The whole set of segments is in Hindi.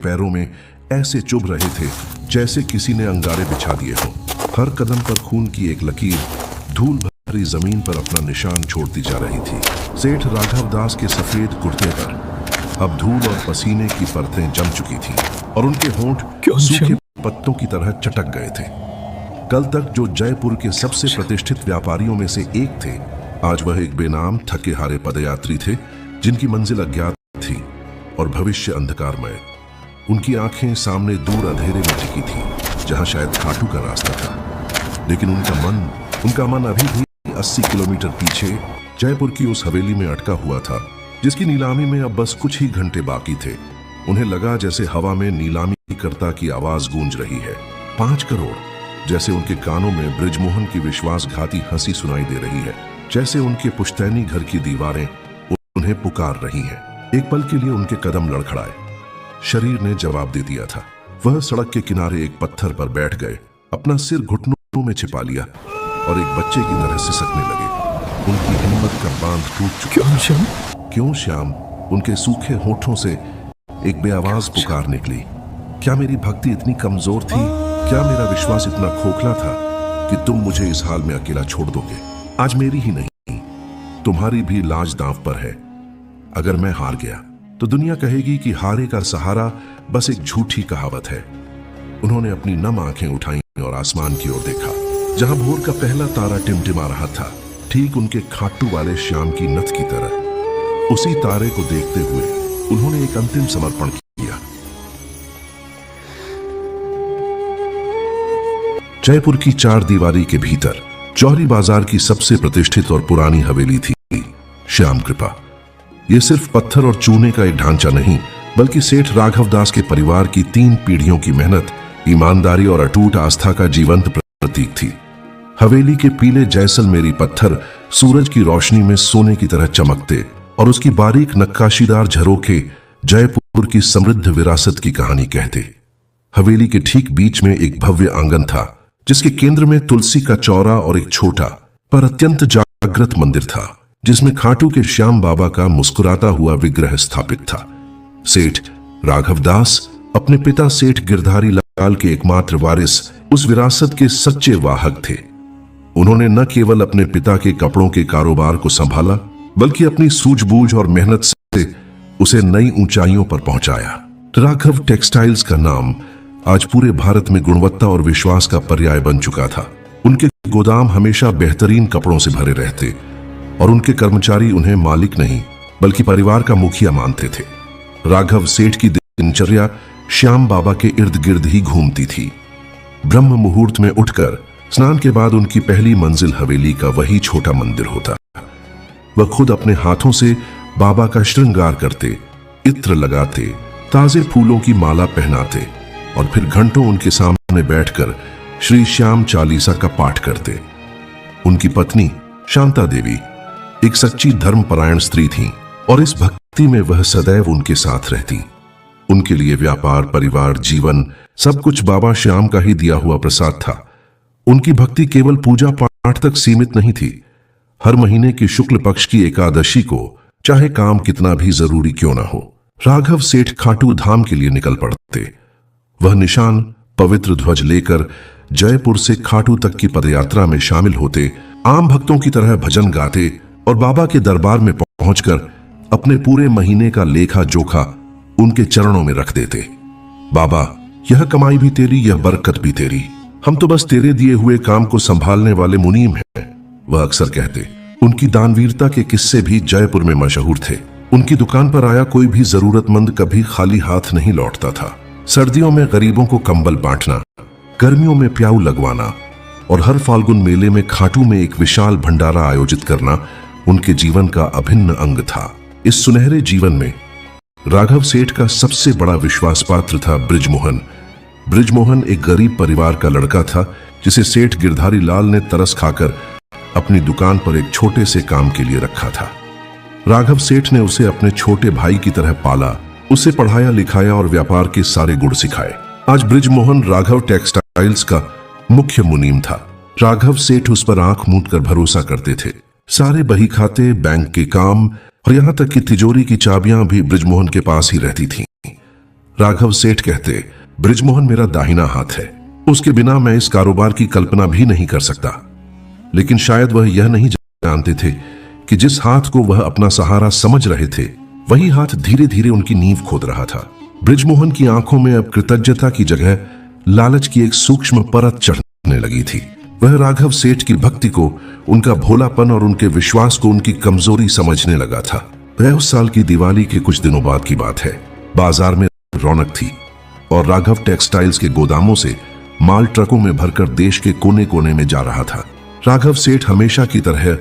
पैरों में ऐसे चुभ रहे थे जैसे किसी ने अंगारे बिछा दिए हों। हर कदम पर खून की एक लकीर धूल भरी जमीन पर अपना निशान छोड़ती जा रही थी। सेठ राघव दास के सफेद कुर्ते पर अब धूल और पसीने की परतें जम चुकी थीं और उनके होंठ सूखे पत्तों की तरह चटक गए थे। कल तक जो जयपुर के सबसे प्रतिष्ठित व्यापारियों में से एक थे, आज वह एक बेनाम थके हारे पदयात्री थे जिनकी मंजिल अज्ञात थी और भविष्य अंधकारमय। उनकी आंखें सामने दूर अंधेरे में टिकी थी जहां शायद खाटू का रास्ता था, लेकिन उनका मन अभी भी 80 किलोमीटर पीछे जयपुर की उस हवेली में अटका हुआ था जिसकी नीलामी में अब बस कुछ ही घंटे बाकी थे। उन्हें लगा जैसे हवा में नीलामीकर्ता की आवाज गूंज रही है। 5 करोड़, जैसे उनके कानों में बृजमोहन की विश्वासघाती हंसी सुनाई दे रही है, जैसे उनके पुश्तैनी घर की दीवारें उन्हें पुकार रही हैं। एक पल के लिए उनके कदम लड़खड़ाए। शरीर ने जवाब दे दिया था। वह सड़क के किनारे एक पत्थर पर बैठ गए, अपना सिर घुटनों में छिपा लिया और एक बच्चे की तरह सिसकने लगे। उनकी हिम्मत का बांध टूट चुका। क्यों श्याम? उनके सूखे होठों से एक बेआवाज पुकार निकली। क्या मेरी भक्ति इतनी कमजोर थी? क्या मेरा विश्वास इतना खोखला था कि तुम मुझे इस हाल में अकेला छोड़ दोगे? आज मेरी ही नहीं, तुम्हारी भी लाज दांव पर है। अगर मैं हार गया तो दुनिया कहेगी कि हारे का सहारा बस एक झूठी कहावत है। उन्होंने अपनी नम आंखें उठाई और आसमान की ओर देखा, जहां भोर का पहला तारा टिमटिमा रहा था, ठीक उनके खाटू वाले श्याम की नथ की तरह। उसी तारे को देखते हुए उन्होंने एक अंतिम समर्पण किया। जयपुर की 4 दीवारी के भीतर जौहरी बाजार की सबसे प्रतिष्ठित और पुरानी हवेली थी श्याम कृपा। यह सिर्फ पत्थर और चूने का एक ढांचा नहीं, बल्कि सेठ राघव दास के परिवार की 3 पीढ़ियों की मेहनत, ईमानदारी और अटूट आस्था का जीवंत प्रतीक थी। हवेली के पीले जैसलमेरी पत्थर सूरज की रोशनी में सोने की तरह चमकते और उसकी बारीक नक्काशीदार झरोखे जयपुर की समृद्ध विरासत की कहानी कहते। हवेली के ठीक बीच में एक भव्य आंगन था जिसके केंद्र में तुलसी का चौरा और एक छोटा पर अत्यंत जागृत मंदिर था जिसमें खाटू के श्याम बाबा का मुस्कुराता हुआ विग्रह स्थापित था। सेठ राघव दास अपने पिता सेठ गिरधारी लाल के एकमात्र वारिस, उस विरासत के सच्चे वाहक थे। उन्होंने न केवल अपने पिता के कपड़ों के कारोबार को संभाला, बल्कि अपनी सूझबूझ और मेहनत से उसे नई ऊंचाइयों पर पहुंचाया। राघव टेक्सटाइल्स का नाम आज पूरे भारत में गुणवत्ता और विश्वास का पर्याय बन चुका था। उनके गोदाम हमेशा बेहतरीन कपड़ों से भरे रहते और उनके कर्मचारी उन्हें मालिक नहीं बल्कि परिवार का मुखिया मानते थे। राघव सेठ की दिनचर्या श्याम बाबा के इर्द गिर्द ही घूमती थी। ब्रह्म मुहूर्त में उठकर स्नान के बाद उनकी पहली मंजिल हवेली का वही छोटा मंदिर होता। वह खुद अपने हाथों से बाबा का श्रृंगार करते, इत्र लगाते, ताजे फूलों की माला पहनाते और फिर घंटों उनके सामने बैठकर श्री श्याम चालीसा का पाठ करते। उनकी पत्नी शांता देवी एक सच्ची धर्मपरायण स्त्री थीं और इस भक्ति में वह सदैव उनके साथ रहती। उनके लिए व्यापार, परिवार, जीवन सब कुछ बाबा श्याम का ही दिया हुआ प्रसाद था। उनकी भक्ति केवल पूजा पाठ तक सीमित नहीं थी। हर महीने की शुक्ल पक्ष की एकादशी को, चाहे काम कितना भी जरूरी क्यों ना हो, राघव सेठ खाटू धाम के लिए निकल पड़ते। वह निशान पवित्र ध्वज लेकर जयपुर से खाटू तक की पदयात्रा में शामिल होते, आम भक्तों की तरह भजन गाते और बाबा के दरबार में पहुंचकर अपने पूरे महीने का लेखा जोखा उनके चरणों में रख देते। बाबा, यह कमाई भी तेरी, यह बरकत भी तेरी, हम तो बस तेरे दिए हुए काम को संभालने वाले मुनीम हैं, वह अक्सर कहते। उनकी दानवीरता के किस्से भी जयपुर में मशहूर थे। उनकी दुकान पर आया कोई भी जरूरतमंद कभी खाली हाथ नहीं लौटता था। सर्दियों में गरीबों को कंबल बांटना, गर्मियों में प्याऊ लगवाना और हर फाल्गुन मेले में खाटू में एक विशाल भंडारा आयोजित करना उनके जीवन का अभिन्न अंग था। इस सुनहरे जीवन में राघव सेठ का सबसे बड़ा विश्वास पात्र था बृजमोहन। बृजमोहन एक गरीब परिवार का लड़का था जिसे सेठ गिरधारी लाल ने तरस खाकर अपनी दुकान पर एक छोटे से काम के लिए रखा था। राघव सेठ ने उसे अपने छोटे भाई की तरह पाला, उसे पढ़ाया लिखाया और व्यापार के सारे गुण सिखाए। आज बृजमोहन राघव टेक्सटाइल्स का मुख्य मुनीम था। राघव सेठ उस पर आंख मूंद कर भरोसा करते थे। सारे बही खाते, बैंक के काम और यहां तक कि तिजोरी की चाबियां भी बृजमोहन के पास ही रहती थीं। राघव सेठ कहते, बृजमोहन मेरा दाहिना हाथ है, उसके बिना मैं इस कारोबार की कल्पना भी नहीं कर सकता। लेकिन शायद वह यह नहीं जानते थे कि जिस हाथ को वह अपना सहारा समझ रहे थे, वही हाथ धीरे धीरे उनकी नींव खोद रहा था। बृजमोहन की आंखों में अब कृतज्ञता की जगह लालच की एक सूक्ष्म परत चढ़ने लगी थी। वह राघव सेठ की भक्ति को, उनका भोलापन और उनके विश्वास को उनकी कमजोरी समझने लगा था। वह उस साल की दिवाली के कुछ दिनों बाद की बात है। बाजार में रौनक थी और राघव टेक्सटाइल्स के गोदामों से माल ट्रकों में भरकर देश के कोने कोने में जा रहा था। राघव सेठ हमेशा की तरह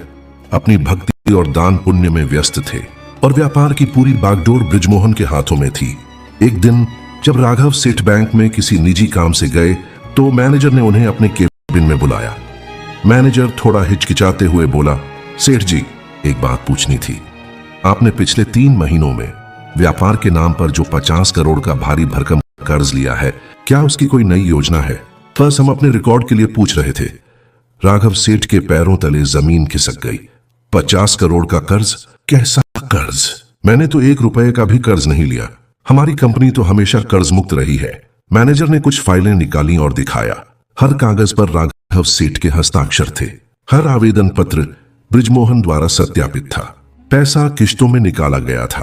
अपनी भक्ति और दान पुण्य में व्यस्त थे और व्यापार की पूरी बागडोर बृजमोहन के हाथों में थी। एक दिन जब राघव सेठ बैंक में किसी निजी काम से गए तो मैनेजर ने उन्हें अपने केबिन में बुलाया। मैनेजर थोड़ा हिचकिचाते हुए बोला, सेठ जी, एक बात पूछनी थी। आपने पिछले 3 महीनों में व्यापार के नाम पर जो 50 करोड़ का भारी भरकम कर्ज लिया है, क्या उसकी कोई नई योजना है? बस हम अपने रिकॉर्ड के लिए पूछ रहे थे। राघव सेठ के पैरों तले जमीन खिसक गई। 50 करोड़ का कर्ज? कैसा कर्ज? मैंने तो 1 रुपए का भी कर्ज नहीं लिया। हमारी कंपनी तो हमेशा कर्ज मुक्त रही है। मैनेजर ने कुछ फाइलें निकाली और दिखाया। हर कागज पर राघव सेठ के हस्ताक्षर थे। हर आवेदन पत्र बृजमोहन द्वारा सत्यापित था। पैसा किश्तों में निकाला गया था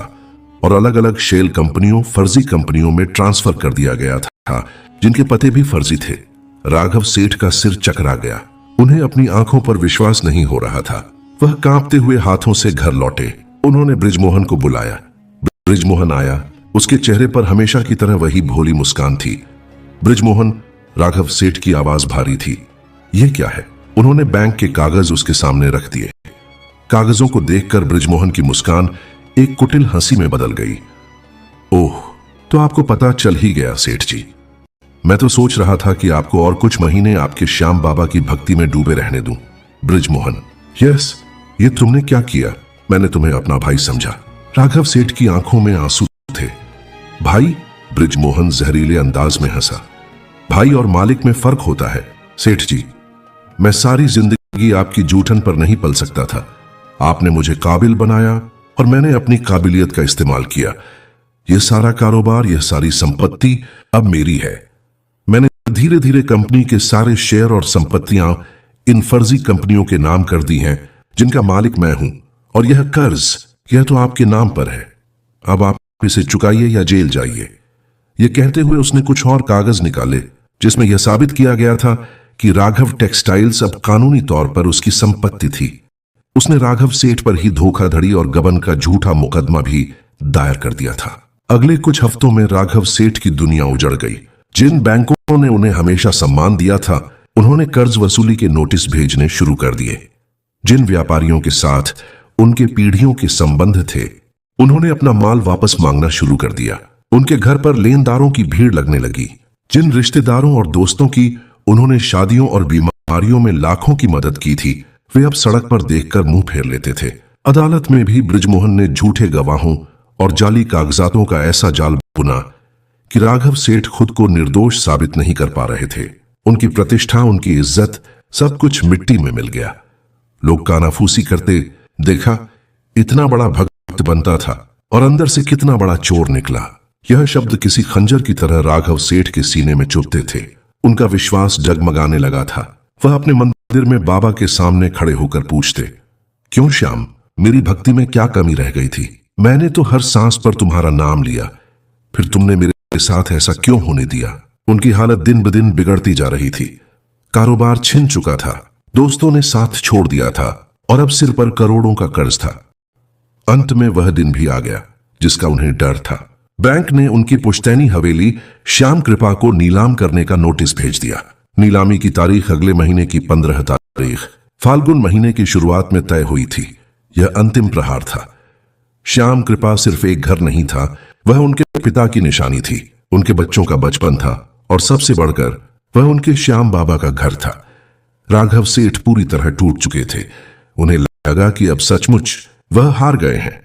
और अलग अलग शेल कंपनियों, फर्जी कंपनियों में ट्रांसफर कर दिया गया था, जिनके पते भी फर्जी थे। राघव सेठ का सिर चकरा गया। उन्हें अपनी आंखों पर विश्वास नहीं हो रहा था। वह कांपते हुए हाथों से घर लौटे। उन्होंने बृजमोहन को बुलाया। बृजमोहन आया। उसके चेहरे पर हमेशा की तरह वही भोली मुस्कान थी। बृजमोहन, राघव सेठ की आवाज भारी थी। यह क्या है? उन्होंने बैंक के कागज उसके सामने रख दिए। कागजों को देखकर बृजमोहन की मुस्कान एक कुटिल हंसी में बदल गई। ओह, तो आपको पता चल ही गया सेठ जी। मैं तो सोच रहा था कि आपको और कुछ महीने आपके श्याम बाबा की भक्ति में डूबे रहने दूं। बृजमोहन, यस, ये तुमने क्या किया? मैंने तुम्हें अपना भाई समझा। राघव सेठ की आंखों में आंसू थे। भाई? बृजमोहन जहरीले अंदाज में हंसा। भाई और मालिक में फर्क होता है सेठ जी। मैं सारी जिंदगी आपकी जूठन पर नहीं पल सकता था। आपने मुझे काबिल बनाया और मैंने अपनी काबिलियत का इस्तेमाल किया। यह सारा कारोबार, यह सारी संपत्ति अब मेरी है। मैंने धीरे धीरे कंपनी के सारे शेयर और संपत्तियां इन फर्जी कंपनियों के नाम कर दी हैं, जिनका मालिक मैं हूं। और यह कर्ज, यह तो आपके नाम पर है। अब आप इसे चुकाइए या जेल जाइए। यह कहते हुए उसने कुछ और कागज निकाले, जिसमें यह साबित किया गया था कि राघव टेक्सटाइल्स अब कानूनी तौर पर उसकी संपत्ति थी। उसने राघव सेठ पर ही धोखाधड़ी और गबन का झूठा मुकदमा भी दायर कर दिया था। अगले कुछ हफ्तों में राघव सेठ की दुनिया उजड़ गई। जिन बैंकों ने उन्हें हमेशा सम्मान दिया था, उन्होंने कर्ज वसूली के नोटिस भेजने शुरू कर दिए। जिन व्यापारियों के साथ उनके पीढ़ियों के संबंध थे, उन्होंने अपना माल वापस मांगना शुरू कर दिया। उनके घर पर लेनदारों की भीड़ लगने लगी। जिन रिश्तेदारों और दोस्तों की उन्होंने शादियों और बीमारियों में लाखों की मदद की थी, वे अब सड़क पर देखकर मुंह फेर लेते थे। अदालत में भी बृजमोहन ने झूठे गवाहों और जाली कागजातों का ऐसा जाल बुना कि राघव सेठ खुद को निर्दोष साबित नहीं कर पा रहे थे। उनकी प्रतिष्ठा, उनकी इज्जत, सब कुछ मिट्टी में मिल गया। लोग कानाफूसी करते, देखा इतना बड़ा भक्त बनता था और अंदर से कितना बड़ा चोर निकला। यह शब्द किसी खंजर की तरह राघव सेठ के सीने में चुभते थे। उनका विश्वास जगमगाने लगा था। वह अपने मंदिर में बाबा के सामने खड़े होकर पूछते, क्यों श्याम, मेरी भक्ति में क्या कमी रह गई थी? मैंने तो हर सांस पर तुम्हारा नाम लिया, फिर तुमने मेरे साथ ऐसा क्यों होने दिया? उनकी हालत दिन ब दिन बिगड़ती जा रही थी। कारोबार छिन चुका था, दोस्तों ने साथ छोड़ दिया था और अब सिर पर करोड़ों का कर्ज था। अंत में वह दिन भी आ गया जिसका उन्हें डर था। बैंक ने उनकी पुश्तैनी हवेली श्याम कृपा को नीलाम करने का नोटिस भेज दिया। नीलामी की तारीख अगले महीने की 15 तारीख फाल्गुन महीने की शुरुआत में तय हुई थी। यह अंतिम प्रहार था। श्याम कृपा सिर्फ एक घर नहीं था, वह उनके पिता की निशानी थी, उनके बच्चों का बचपन था और सबसे बढ़कर वह उनके श्याम बाबा का घर था। राघव सेठ पूरी तरह टूट चुके थे। उन्हें लगा कि अब सचमुच वह हार गए हैं।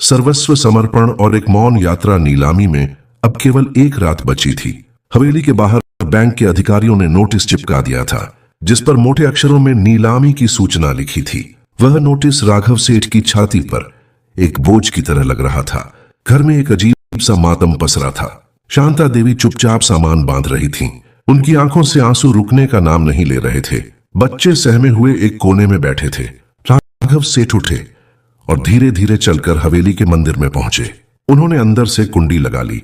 सर्वस्व समर्पण और एक मौन यात्रा नीलामी में अब केवल एक रात बची थी। हवेली के बाहर बैंक के अधिकारियों ने नोटिस चिपका दिया था, जिस पर मोटे अक्षरों में नीलामी की सूचना लिखी थी। वह नोटिस राघव सेठ की छाती पर एक बोझ की तरह लग रहा था। घर में एक अजीब सा मातम पसरा था। शांता देवी चुपचाप सामान बांध रही थीं। उनकी आंखों से आंसू रुकने का नाम नहीं ले रहे थे। बच्चे सहमे हुए एक कोने में बैठे थे। राघव सेठ उठे और धीरे धीरे चलकर हवेली के मंदिर में पहुंचे। उन्होंने अंदर से कुंडी लगा ली।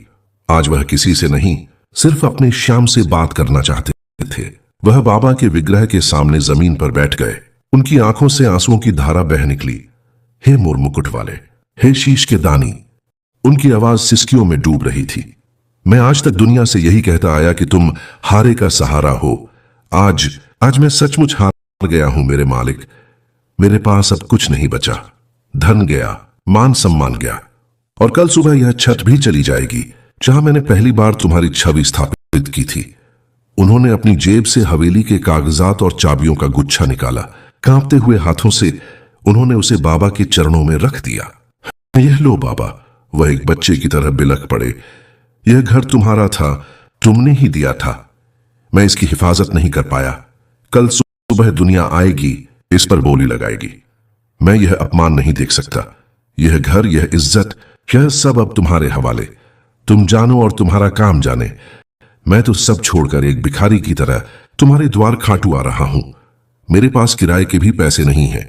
आज वह किसी से नहीं, सिर्फ अपने श्याम से बात करना चाहते थे। वह बाबा के विग्रह के सामने जमीन पर बैठ गए। उनकी आंखों से आंसुओं की धारा बह निकली। हे मोर मुकुट वाले, हे शीश के दानी। उनकी आवाज सिसकियों में डूब रही थी। मैं आज तक दुनिया से यही कहता आया कि तुम हारे का सहारा हो। आज मैं सचमुच हार गया हूं मेरे मालिक। मेरे पास अब कुछ नहीं बचा। धन गया, मान सम्मान गया, और कल सुबह यह छत भी चली जाएगी जहां मैंने पहली बार तुम्हारी छवि स्थापित की थी। उन्होंने अपनी जेब से हवेली के कागजात और चाबियों का गुच्छा निकाला। कांपते हुए हाथों से उन्होंने उसे बाबा के चरणों में रख दिया। यह लो बाबा, वह एक बच्चे की तरह बिलख पड़े। यह घर तुम्हारा था, तुमने ही दिया था। मैं इसकी हिफाजत नहीं कर पाया। कल सुबह दुनिया आएगी, इस पर बोली लगाएगी। मैं यह अपमान नहीं देख सकता। यह घर, यह इज्जत, यह सब अब तुम्हारे हवाले। तुम जानो और तुम्हारा काम जाने। मैं तो सब छोड़कर एक भिखारी की तरह तुम्हारे द्वार खाटू आ रहा हूं। मेरे पास किराए के भी पैसे नहीं हैं।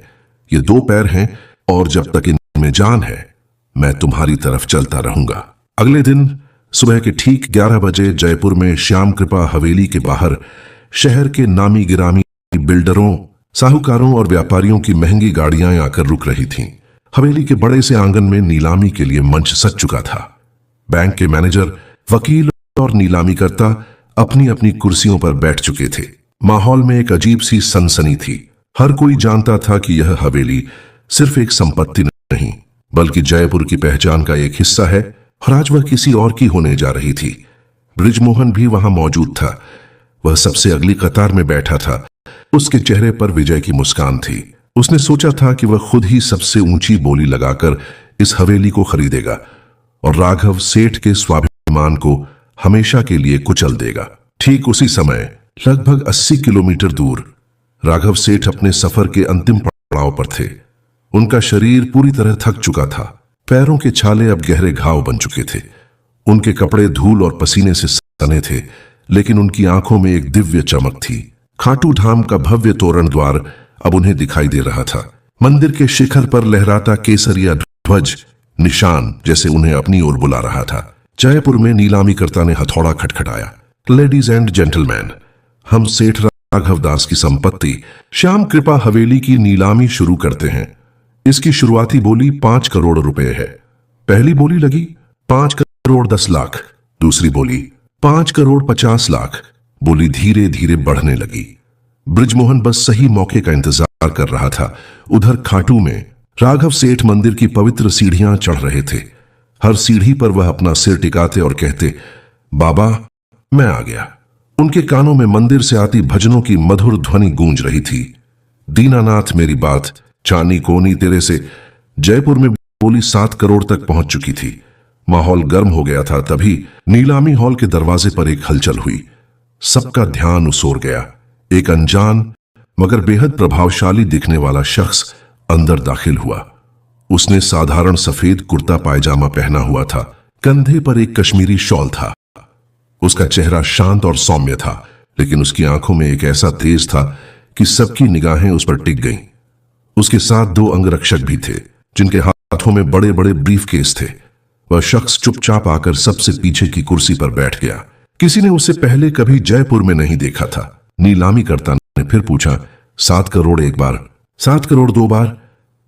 ये 2 पैर हैं और जब तक इनमें जान है मैं तुम्हारी तरफ चलता रहूंगा। अगले दिन सुबह के ठीक 11 बजे जयपुर में श्याम कृपा हवेली के बाहर शहर के नामी गिरामी बिल्डरों, साहूकारों और व्यापारियों की महंगी गाड़ियां आकर रुक रही थीं। हवेली के बड़े से आंगन में नीलामी के लिए मंच सज चुका था। बैंक के मैनेजर, वकील और नीलामीकर्ता अपनी अपनी कुर्सियों पर बैठ चुके थे। माहौल में एक अजीब सी सनसनी थी। हर कोई जानता था कि यह हवेली सिर्फ एक संपत्ति नहीं, बल्कि जयपुर की पहचान का एक हिस्सा है, और आज वह किसी और की होने जा रही थी। बृजमोहन भी वहां मौजूद था। वह सबसे अगली कतार में बैठा था। उसके चेहरे पर विजय की मुस्कान थी। उसने सोचा था कि वह खुद ही सबसे ऊंची बोली लगाकर इस हवेली को खरीदेगा और राघव सेठ के स्वाभिमान को हमेशा के लिए कुचल देगा। ठीक उसी समय लगभग 80 किलोमीटर दूर राघव सेठ अपने सफर के अंतिम पड़ाव पर थे। उनका शरीर पूरी तरह थक चुका था। पैरों के छाले अब गहरे घाव बन चुके थे। उनके कपड़े धूल और पसीने से सने थे, लेकिन उनकी आंखों में एक दिव्य चमक थी। खाटू धाम का भव्य तोरण द्वार अब उन्हें दिखाई दे रहा था। मंदिर के शिखर पर लहराता केसरिया ध्वज निशान जैसे उन्हें अपनी ओर बुला रहा था। जयपुर में नीलामीकर्ता ने हथौड़ा खटखटाया। लेडीज एंड जेंटलमैन, हम सेठ राघव दास की संपत्ति श्याम कृपा हवेली की नीलामी शुरू करते हैं। इसकी शुरुआती बोली 5 करोड़ रुपए है। पहली बोली लगी 5 करोड़ 10 लाख। दूसरी बोली 5 करोड़ 50 लाख। बोली धीरे धीरे बढ़ने लगी। बृजमोहन बस सही मौके का इंतजार कर रहा था। उधर खाटू में राघव सेठ मंदिर की पवित्र सीढ़ियां चढ़ रहे थे। हर सीढ़ी पर वह अपना सिर टिकाते और कहते, बाबा मैं आ गया। उनके कानों में मंदिर से आती भजनों की मधुर ध्वनि गूंज रही थी। दीनानाथ मेरी बात, चानी कोनी तेरे से जयपुर में बोली 7 करोड़ तक पहुंच चुकी थी। माहौल गर्म हो गया था। तभी नीलामी हॉल के दरवाजे पर एक हलचल हुई। सबका ध्यान उस ओर गया। एक अनजान मगर बेहद प्रभावशाली दिखने वाला शख्स अंदर दाखिल हुआ। उसने साधारण सफेद कुर्ता पायजामा पहना हुआ था। कंधे पर एक कश्मीरी शॉल था। उसका चेहरा शांत और सौम्य था, लेकिन उसकी आंखों में एक ऐसा तेज था कि सबकी निगाहें उस पर टिक गईं। उसके साथ 2 अंगरक्षक भी थे, जिनके हाथों में बड़े बड़े ब्रीफकेस थे। वह शख्स चुपचाप आकर सबसे पीछे की कुर्सी पर बैठ गया। किसी ने उसे पहले कभी जयपुर में नहीं देखा था। नीलामीकर्ता ने फिर पूछा, 7 करोड़ एक बार, 7 करोड़ 2 बार।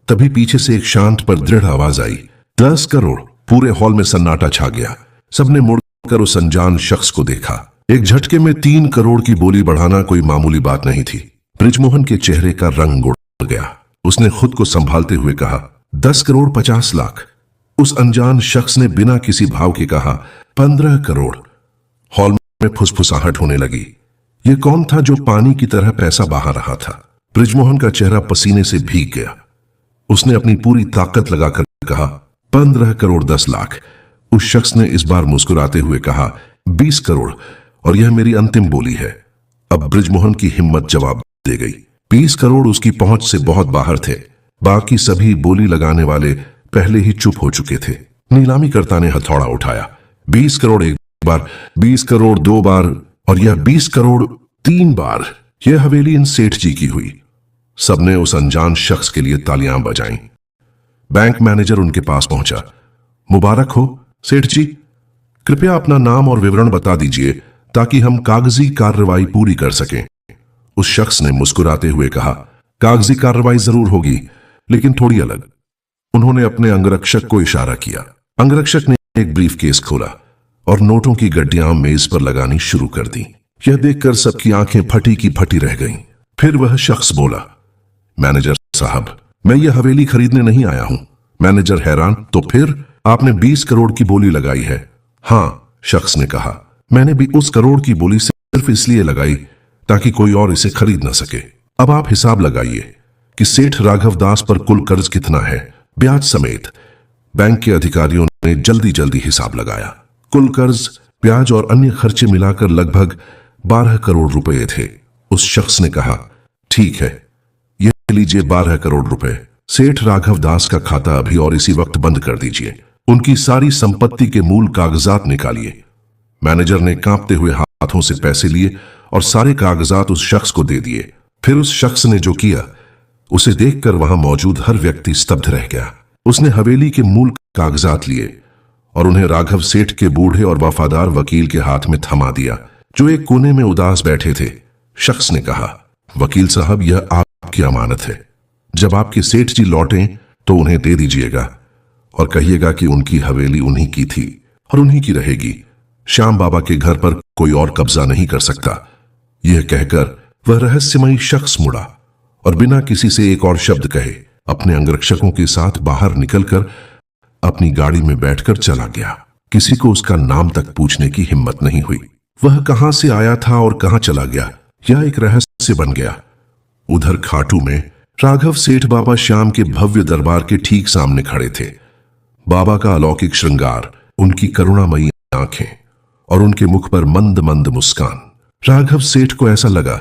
तभी पीछे से एक शांत पर दृढ़ आवाज आई, 10 करोड़। पूरे हॉल में सन्नाटा छा गया। सबने मुड़कर उस अनजान शख्स को देखा। एक झटके में 3 करोड़ की बोली बढ़ाना कोई मामूली बात नहीं थी। बृजमोहन के चेहरे का रंग उड़ गया। उसने खुद को संभालते हुए कहा, 10 करोड़ 50 लाख। उस अनजान शख्स ने बिना किसी भाव के कहा, 15 करोड़। हॉल में फुसफुसाहट होने लगी। यह कौन था जो पानी की तरह पैसा बहा रहा था? बृजमोहन का चेहरा पसीने से भीग गया। उसने अपनी पूरी ताकत लगाकर कहा, 15 करोड़ 10 लाख। उस शख्स ने इस बार मुस्कुराते हुए कहा, 20 करोड़, और यह मेरी अंतिम बोली है। अब बृजमोहन की हिम्मत जवाब दे गई। 20 करोड़ उसकी पहुंच से बहुत बाहर थे। बाकी सभी बोली लगाने वाले पहले ही चुप हो चुके थे। नीलामीकर्ता ने हथौड़ा उठाया। 20 करोड़ एक बार, 20 करोड़ 2 बार और यह 20 करोड़ 3 बार। यह हवेली इन सेठ जी की हुई। सबने उस अनजान शख्स के लिए तालियां बजाईं। बैंक मैनेजर उनके पास पहुंचा। मुबारक हो सेठ जी, कृपया अपना नाम और विवरण बता दीजिए ताकि हम कागजी कार्रवाई पूरी कर सकें। उस शख्स ने मुस्कुराते हुए कहा, कागजी कार्रवाई जरूर होगी, लेकिन थोड़ी अलग। उन्होंने अपने अंगरक्षक को इशारा किया। अंगरक्षक ने एक ब्रीफ केस खोला और नोटों की गड्डियां मेज पर लगानी शुरू कर दी। यह देखकर सबकी आंखें फटी की फटी रह गईं। फिर वह शख्स बोला, मैनेजर साहब, मैं यह हवेली खरीदने नहीं आया हूं। मैनेजर हैरान, तो फिर आपने 20 करोड़ की बोली लगाई है? हां, शख्स ने कहा, मैंने भी उस करोड़ की बोली सिर्फ इसलिए लगाई ताकि कोई और इसे खरीद न सके। अब आप हिसाब लगाइए कि सेठ राघव दास पर कुल कर्ज कितना है, ब्याज समेत। बैंक के अधिकारियों ने जल्दी जल्दी हिसाब लगाया। कुल कर्ज, ब्याज और अन्य खर्चे मिलाकर लगभग 12 करोड़ रुपए थे। उस शख्स ने कहा, ठीक है, यह लीजिए 12 करोड़ रुपए। सेठ राघव दास का खाता अभी और इसी वक्त बंद कर दीजिए। उनकी सारी संपत्ति के मूल कागजात निकालिए। मैनेजर ने कांपते हुए हाथों से पैसे लिए और सारे कागजात उस शख्स को दे दिए। फिर उस शख्स ने जो किया उसे देखकर वहां मौजूद हर व्यक्ति स्तब्ध रह गया। उसने हवेली के मूल कागजात लिए और उन्हें राघव सेठ के बूढ़े और वफादार वकील के हाथ में थमा दिया, जो एक कोने में उदास बैठे थे। शख्स ने कहा, वकील साहब, यह आपकी अमानत है। जब आपके सेठ जी लौटें तो उन्हें दे दीजिएगा और कहिएगा कि उनकी हवेली उन्हीं की थी और उन्हीं की रहेगी। श्याम बाबा के घर पर कोई और कब्जा नहीं कर सकता। यह कहकर वह रहस्यमयी शख्स मुड़ा और बिना किसी से एक और शब्द कहे अपने अंगरक्षकों के साथ बाहर निकलकर अपनी गाड़ी में बैठकर चला गया। किसी को उसका नाम तक पूछने की हिम्मत नहीं हुई। वह कहां से आया था और कहां चला गया, यह एक रहस्य बन गया। उधर खाटू में राघव सेठ बाबा श्याम के भव्य दरबार के ठीक सामने खड़े थे। बाबा का अलौकिक श्रृंगार, उनकी करुणामयी आंखें और उनके मुख पर मंद मंद मुस्कान। राघव सेठ को ऐसा लगा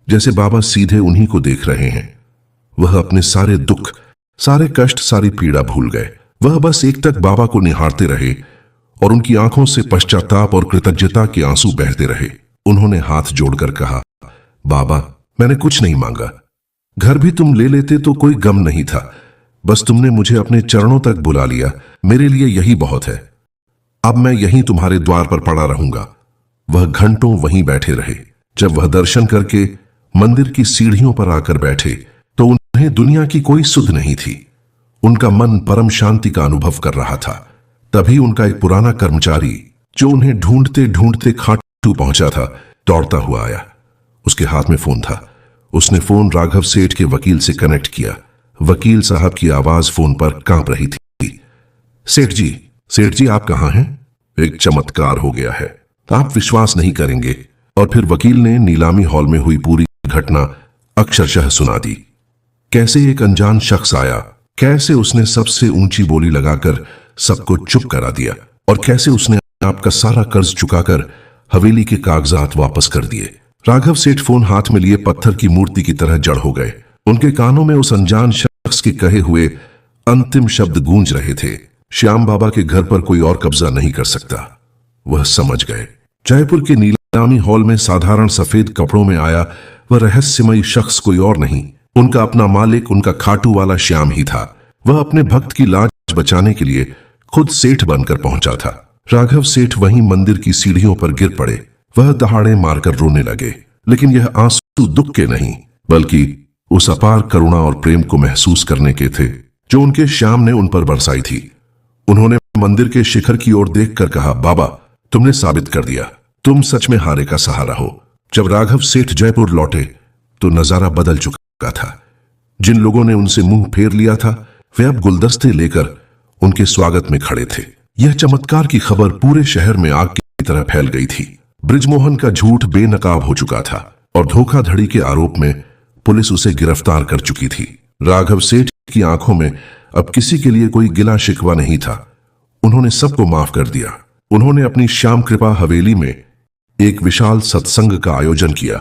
जैसे बाबा सीधे उन्हीं को देख रहे हैं। वह अपने सारे दुख, सारे कष्ट, सारी पीड़ा भूल गए। वह बस एकटक बाबा को निहारते रहे और उनकी आंखों से पश्चाताप और कृतज्ञता के आंसू बहते रहे। उन्होंने हाथ जोड़कर कहा, बाबा, मैंने कुछ नहीं मांगा। घर भी तुम ले लेते तो कोई गम नहीं था। बस तुमने मुझे अपने चरणों तक बुला लिया, मेरे लिए यही बहुत है। अब मैं यहीं तुम्हारे द्वार पर पड़ा रहूंगा। वह घंटों वहीं बैठे रहे। जब वह दर्शन करके मंदिर की सीढ़ियों पर आकर बैठे तो उन्हें दुनिया की कोई सुध नहीं थी। उनका मन परम शांति का अनुभव कर रहा था। तभी उनका एक पुराना कर्मचारी, जो उन्हें ढूंढते ढूंढते खाटू पहुंचा था, दौड़ता हुआ आया। उसके हाथ में फोन था। उसने फोन राघव सेठ के वकील से कनेक्ट किया। वकील साहब की आवाज फोन पर कांप रही थी। सेठ जी आप कहां हैं? एक चमत्कार हो गया है, आप विश्वास नहीं करेंगे। और फिर वकील ने नीलामी हॉल में हुई पूरी घटना अक्षरशः सुना दी। कैसे एक अनजान शख्स आया, कैसे उसने सबसे ऊंची बोली लगाकर सबको चुप करा दिया और कैसे उसने आपका सारा कर्ज चुकाकर हवेली के कागजात वापस कर दिए। राघव सेठ फोन हाथ में लिए पत्थर की मूर्ति की तरह जड़ हो गए। उनके कानों में उस अनजान शख्स के कहे हुए अंतिम शब्द गूंज रहे थे, श्याम बाबा के घर पर कोई और कब्जा नहीं कर सकता। वह समझ गए। जयपुर के नीलामी हॉल में साधारण सफेद कपड़ों में आया वह रहस्यमयी शख्स कोई और नहीं, उनका अपना मालिक, उनका खाटू वाला श्याम ही था। वह अपने भक्त की लाज बचाने के लिए खुद सेठ बनकर पहुंचा था। राघव सेठ वहीं मंदिर की सीढ़ियों पर गिर पड़े। वह दहाड़े मारकर रोने लगे, लेकिन यह आंसू दुख के नहीं, बल्कि उस अपार करुणा और प्रेम को महसूस करने के थे जो उनके श्याम ने उन पर बरसाई थी। उन्होंने मंदिर के शिखर की ओर देखकर कहा, बाबा, तुमने साबित कर दिया, तुम सच में हारे का सहारा हो। जब राघव सेठ जयपुर लौटे तो नजारा बदल चुका था। जिन लोगों ने उनसे मुंह फेर लिया था वे अब गुलदस्ते लेकर उनके स्वागत में खड़े थे। यह चमत्कार की खबर पूरे शहर में आग की तरह फैल गई थी। बृजमोहन का झूठ बेनकाब हो चुका था और धोखाधड़ी के आरोप में पुलिस उसे गिरफ्तार कर चुकी थी। राघव सेठ की आंखों में अब किसी के लिए कोई गिला शिकवा नहीं था। उन्होंने सबको माफ कर दिया। उन्होंने अपनी श्याम कृपा हवेली में एक विशाल सत्संग का आयोजन किया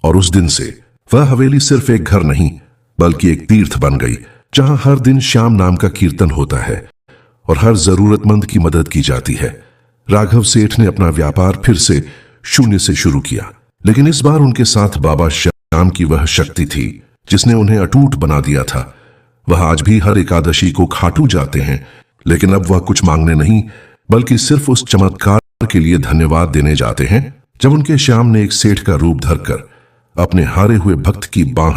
और उस दिन से वह हवेली सिर्फ एक घर नहीं बल्कि एक तीर्थ बन गई, जहां हर दिन श्याम नाम का कीर्तन होता है और हर जरूरतमंद की मदद की जाती है। राघव सेठ ने अपना व्यापार फिर से शून्य से शुरू किया, लेकिन इस बार उनके साथ बाबा श्याम की वह शक्ति थी जिसने उन्हें अटूट बना दिया था। वह आज भी हर एकादशी को खाटू जाते हैं, लेकिन अब वह कुछ मांगने नहीं बल्कि सिर्फ उस चमत्कार के लिए धन्यवाद देने जाते हैं जब उनके श्याम ने एक सेठ का रूप धरकर अपने हारे हुए भक्त की बांह